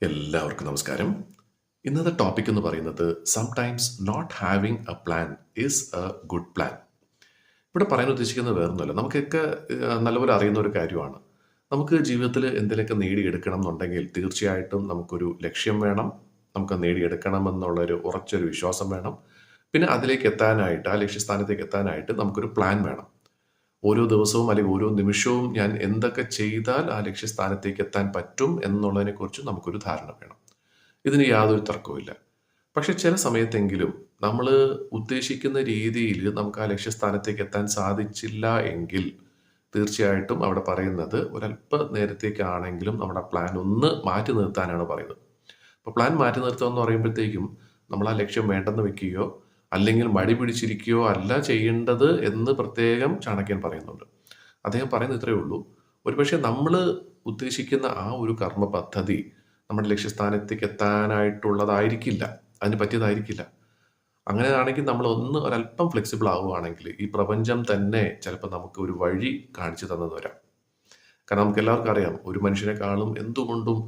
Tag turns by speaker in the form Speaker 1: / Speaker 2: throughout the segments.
Speaker 1: എല്ലാവർക്കും നമസ്കാരം. ഇന്നത്തെ ടോപ്പിക് എന്ന് പറയുന്നത് sometimes not having a plan is a good plan. ഇവിടെ പറയാൻ ഉദ്ദേശിക്കുന്നത് വേറൊന്നുമല്ല. നമുക്കൊക്കെ നല്ലപോലെ അറിയുന്ന ഒരു കാര്യമാണ്. നമുക്ക് ജീവിതത്തിൽ എന്തെങ്കിലുമൊക്കെ നേടിയെടുക്കണം എന്നുണ്ടെങ്കിൽ തീർച്ചയായിട്ടും നമുക്കൊരു ലക്ഷ്യം വേണം. നമുക്ക് നേടിയെടുക്കണം എന്നുള്ളൊരു ഉറച്ചൊരു വിശ്വാസം വേണം. പിന്നെ അതിലേക്ക് എത്താനായിട്ട്, ആ ലക്ഷ്യസ്ഥാനത്തേക്ക് എത്താനായിട്ട് നമുക്കൊരു പ്ലാൻ വേണം. ഓരോ ദിവസവും അല്ലെങ്കിൽ ഓരോ നിമിഷവും ഞാൻ എന്തൊക്കെ ചെയ്താൽ ആ ലക്ഷ്യസ്ഥാനത്തേക്ക് എത്താൻ പറ്റും എന്നുള്ളതിനെക്കുറിച്ച് നമുക്കൊരു ധാരണ വേണം. ഇതിന് യാതൊരു തർക്കവുമില്ല. പക്ഷെ ചില സമയത്തെങ്കിലും നമ്മൾ ഉദ്ദേശിക്കുന്ന രീതിയിൽ നമുക്ക് ആ ലക്ഷ്യസ്ഥാനത്തേക്ക് എത്താൻ സാധിച്ചില്ല എങ്കിൽ തീർച്ചയായിട്ടും അവിടെ പറയുന്നത് ഒരല്പ നേരത്തേക്കാണെങ്കിലും നമ്മുടെ പ്ലാൻ ഒന്ന് മാറ്റി നിർത്താനാണ് പറയുന്നത്. അപ്പോൾ പ്ലാൻ മാറ്റി നിർത്തുക എന്ന് പറയുമ്പോഴത്തേക്കും നമ്മൾ ആ ലക്ഷ്യം വേണ്ടെന്ന് വെക്കുകയോ അല്ലെങ്കിൽ മടി പിടിച്ചിരിക്കുകയോ അല്ല ചെയ്യേണ്ടത് എന്ന് പ്രത്യേകം ചാണക്യൻ പറയുന്നുണ്ട്. അദ്ദേഹം പറയുന്നത് ഇത്രയേ ഉള്ളൂ, ഒരുപക്ഷെ നമ്മൾ ഉദ്ദേശിക്കുന്ന ആ ഒരു കർമ്മ പദ്ധതി നമ്മുടെ ലക്ഷ്യസ്ഥാനത്തേക്ക് എത്താനായിട്ടുള്ളതായിരിക്കില്ല, അതിന് പറ്റിയതായിരിക്കില്ല. അങ്ങനെയാണെങ്കിൽ നമ്മൾ ഒന്ന് ഒരല്പം ഫ്ലെക്സിബിൾ ആവുകയാണെങ്കിൽ ഈ പ്രപഞ്ചം തന്നെ ചിലപ്പോൾ നമുക്ക് ഒരു വഴി കാണിച്ചു തന്നെന്ന് വരാം. കാരണം നമുക്ക് എല്ലാവർക്കും അറിയാം, ഒരു മനുഷ്യനെക്കാളും എന്തുകൊണ്ടും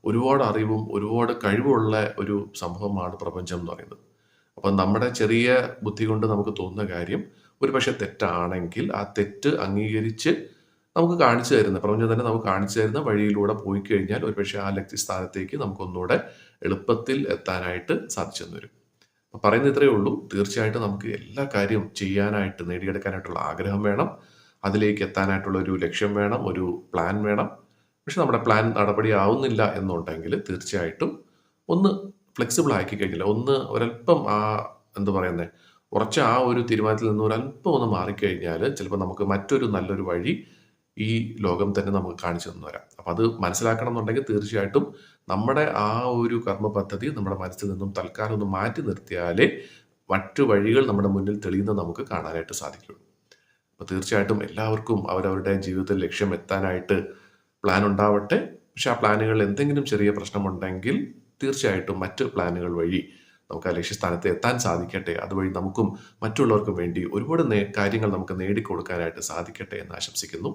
Speaker 1: ഒരുപാട് അറിവും ഒരുപാട് കഴിവുള്ള ഒരു സംഭവമാണ് പ്രപഞ്ചം എന്ന് പറയുന്നത്. അപ്പം നമ്മുടെ ചെറിയ ബുദ്ധി കൊണ്ട് നമുക്ക് തോന്നുന്ന കാര്യം ഒരു പക്ഷെ തെറ്റാണെങ്കിൽ ആ തെറ്റ് അംഗീകരിച്ച് നമുക്ക് കാണിച്ചു തരുന്ന പ്രപഞ്ചം തന്നെ നമുക്ക് കാണിച്ചു തരുന്ന വഴിയിലൂടെ പോയി കഴിഞ്ഞാൽ ഒരുപക്ഷെ ആ ലക്ഷ്യസ്ഥാനത്തേക്ക് നമുക്കൊന്നുകൂടെ എളുപ്പത്തിൽ എത്താനായിട്ട് സാധിച്ചെന്ന് വരും. അപ്പം പറയുന്നത് ഇത്രയേ ഉള്ളൂ, തീർച്ചയായിട്ടും നമുക്ക് എല്ലാ കാര്യവും ചെയ്യാനായിട്ട് നേടിയെടുക്കാനായിട്ടുള്ള ആഗ്രഹം വേണം, അതിലേക്ക് എത്താനായിട്ടുള്ള ഒരു ലക്ഷ്യം വേണം, ഒരു പ്ലാൻ വേണം. പക്ഷെ നമ്മുടെ പ്ലാൻ നടപടിയാവുന്നില്ല എന്നുണ്ടെങ്കിൽ തീർച്ചയായിട്ടും ഒന്ന് ഫ്ലെക്സിബിൾ ആക്കി കഴിഞ്ഞില്ല, ഒന്ന് ഒരല്പം എന്താ പറയുന്നത്, ഉറച്ച ആ ഒരു തീരുമാനത്തിൽ നിന്ന് ഒരല്പം ഒന്ന് മാറിക്കഴിഞ്ഞാൽ ചിലപ്പോൾ നമുക്ക് മറ്റൊരു നല്ലൊരു വഴി ഈ ലോകം തന്നെ നമുക്ക് കാണിച്ചു തന്നു വരാം. അപ്പം അത് മനസ്സിലാക്കണം എന്നുണ്ടെങ്കിൽ തീർച്ചയായിട്ടും നമ്മുടെ ആ ഒരു കർമ്മ പദ്ധതി നമ്മുടെ മനസ്സിൽ നിന്നും തൽക്കാലം ഒന്ന് മാറ്റി നിർത്തിയാലേ മറ്റു വഴികൾ നമ്മുടെ മുന്നിൽ തെളിയുന്നത് നമുക്ക് കാണാനായിട്ട് സാധിക്കുള്ളൂ. അപ്പോൾ തീർച്ചയായിട്ടും എല്ലാവർക്കും അവരവരുടെ ജീവിതത്തിൽ ലക്ഷ്യം എത്താനായിട്ട് പ്ലാൻ ഉണ്ടാവട്ടെ. പക്ഷെ ആ പ്ലാനുകളിൽ എന്തെങ്കിലും ചെറിയ പ്രശ്നമുണ്ടെങ്കിൽ തീർച്ചയായിട്ടും മറ്റ് പ്ലാനുകൾ വഴി നമുക്ക് ആ ലക്ഷ്യസ്ഥാനത്ത് എത്താൻ സാധിക്കട്ടെ. അതുവഴി നമുക്കും മറ്റുള്ളവർക്കും വേണ്ടി ഒരുപാട് കാര്യങ്ങൾ നമുക്ക് നേടിക്കൊടുക്കാനായിട്ട് സാധിക്കട്ടെ എന്ന് ആശംസിക്കുന്നു.